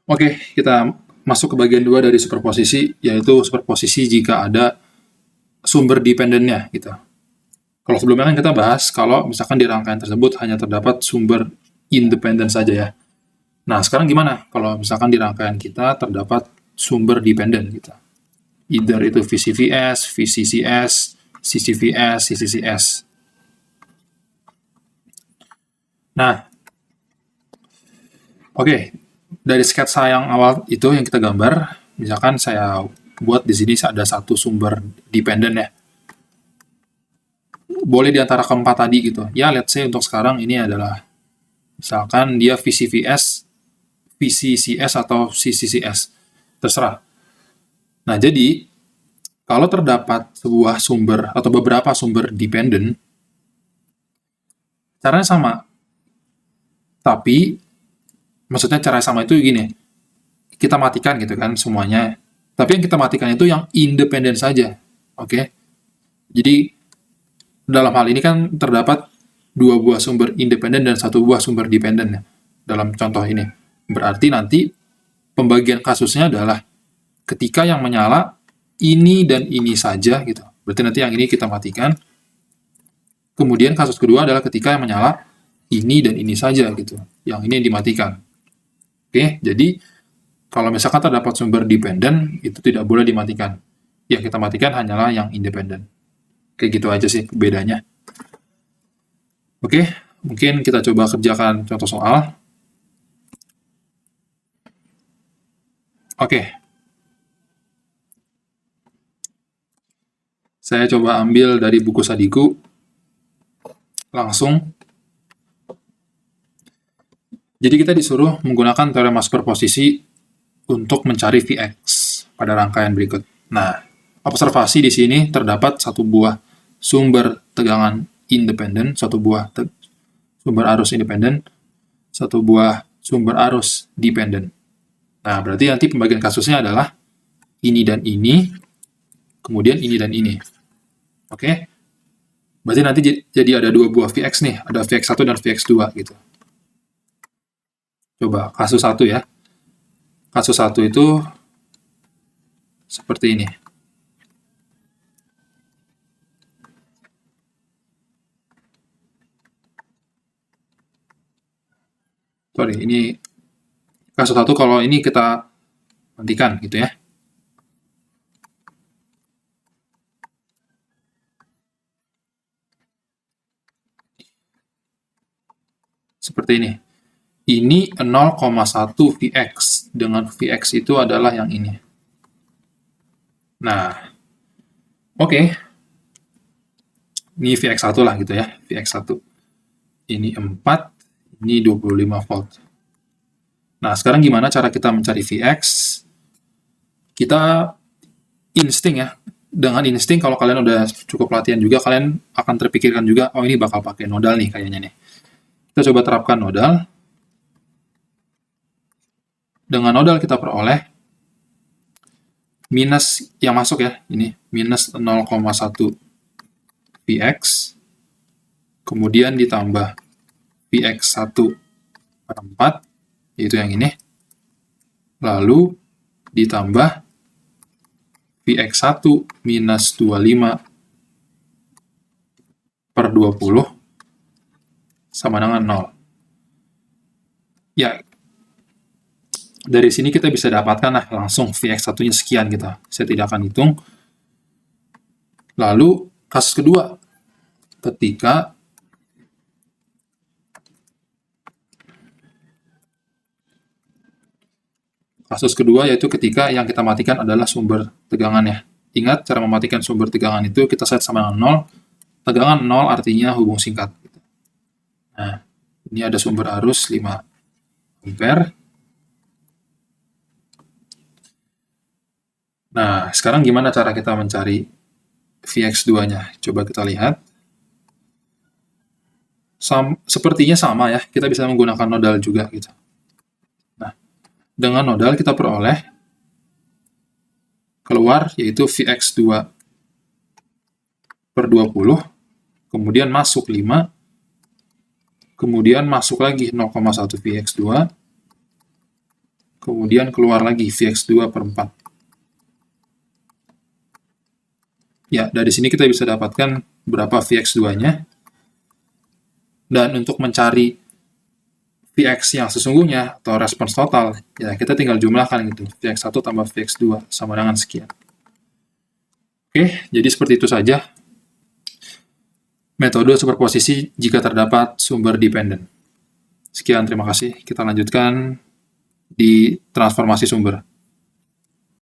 Oke, kita masuk ke bagian 2 dari superposisi, yaitu superposisi jika ada sumber dependennya, gitu. Kalau sebelumnya kan kita bahas kalau misalkan di rangkaian tersebut hanya terdapat sumber independen saja ya. Nah, sekarang gimana kalau misalkan di rangkaian kita terdapat sumber dependen gitu. Either itu VCVS, VCCS, CCVS, CCCS. Nah, oke, dari sketsa yang awal itu yang kita gambar, misalkan saya buat di sini ada satu sumber dependen ya. Boleh di antara keempat tadi gitu. Ya, let's say untuk sekarang ini adalah misalkan dia VCVS, VCCS atau CCCS. Terserah. Nah, jadi kalau terdapat sebuah sumber atau beberapa sumber dependen, caranya sama. Tapi maksudnya cara sama itu gini, kita matikan gitu kan semuanya. Tapi yang kita matikan itu yang independen saja. Oke. Jadi dalam hal ini kan terdapat dua buah sumber independen dan satu buah sumber dependen ya, dalam contoh ini. Berarti nanti pembagian kasusnya adalah ketika yang menyala ini dan ini saja gitu. Berarti nanti yang ini kita matikan. Kemudian kasus kedua adalah ketika yang menyala ini dan ini saja gitu. Yang ini yang dimatikan. Oke, jadi kalau misalkan terdapat sumber dependen, itu tidak boleh dimatikan. Yang kita matikan hanyalah yang independen. Kayak gitu aja sih bedanya. Oke, mungkin kita coba kerjakan contoh soal. Oke. Saya coba ambil dari buku Sadiku. Langsung. Jadi kita disuruh menggunakan teorema superposisi untuk mencari Vx pada rangkaian berikut. Nah, observasi di sini terdapat satu buah sumber tegangan independen, satu buah sumber arus independen, satu buah sumber arus dependen. Nah, berarti nanti pembagian kasusnya adalah ini dan ini, kemudian ini dan ini. Oke? Berarti nanti jadi ada dua buah Vx nih, ada Vx1 dan Vx2 gitu. Coba kasus 1 ya. Kasus 1 itu seperti ini. Sorry, ini kasus 1 kalau ini kita hentikan gitu ya. Seperti ini. Ini 0,1 Vx, dengan Vx itu adalah yang ini. Nah, oke. Ini Vx1 lah gitu ya, Vx1. Ini 4, ini 25 volt. Nah, sekarang gimana cara kita mencari Vx? Kita insting ya. Dengan insting, kalau kalian udah cukup latihan juga, kalian akan terpikirkan juga, oh ini bakal pakai nodal nih kayaknya nih. Kita coba terapkan nodal. Dengan nodal kita peroleh minus yang masuk ya, ini minus 0,1 Vx, kemudian ditambah Vx1 per 4, yaitu yang ini, lalu ditambah Vx1 minus 25 per 20 sama dengan 0. Ya, dari sini kita bisa dapatkan lah langsung Vx1-nya sekian gitu. Saya tidak akan hitung. Lalu kasus kedua, ketika kasus kedua yaitu ketika yang kita matikan adalah sumber tegangannya. Ingat, cara mematikan sumber tegangan itu kita set sama dengan 0. Tegangan 0 artinya hubung singkat. Nah, ini ada sumber arus 5 ampere. Nah, sekarang gimana cara kita mencari Vx2-nya? Coba kita lihat. Sepertinya sama ya, kita bisa menggunakan nodal juga gitu. Nah, dengan nodal kita peroleh keluar yaitu Vx2 per 20, kemudian masuk 5, kemudian masuk lagi 0,1 Vx2, kemudian keluar lagi Vx2 per 4. Ya, dari sini kita bisa dapatkan berapa Vx2-nya. Dan untuk mencari Vx yang sesungguhnya, atau respons total, ya kita tinggal jumlahkan gitu. Vx1 tambah Vx2 sama dengan sekian. Oke, jadi seperti itu saja metode superposisi jika terdapat sumber dependen. Sekian, terima kasih. Kita lanjutkan di transformasi sumber.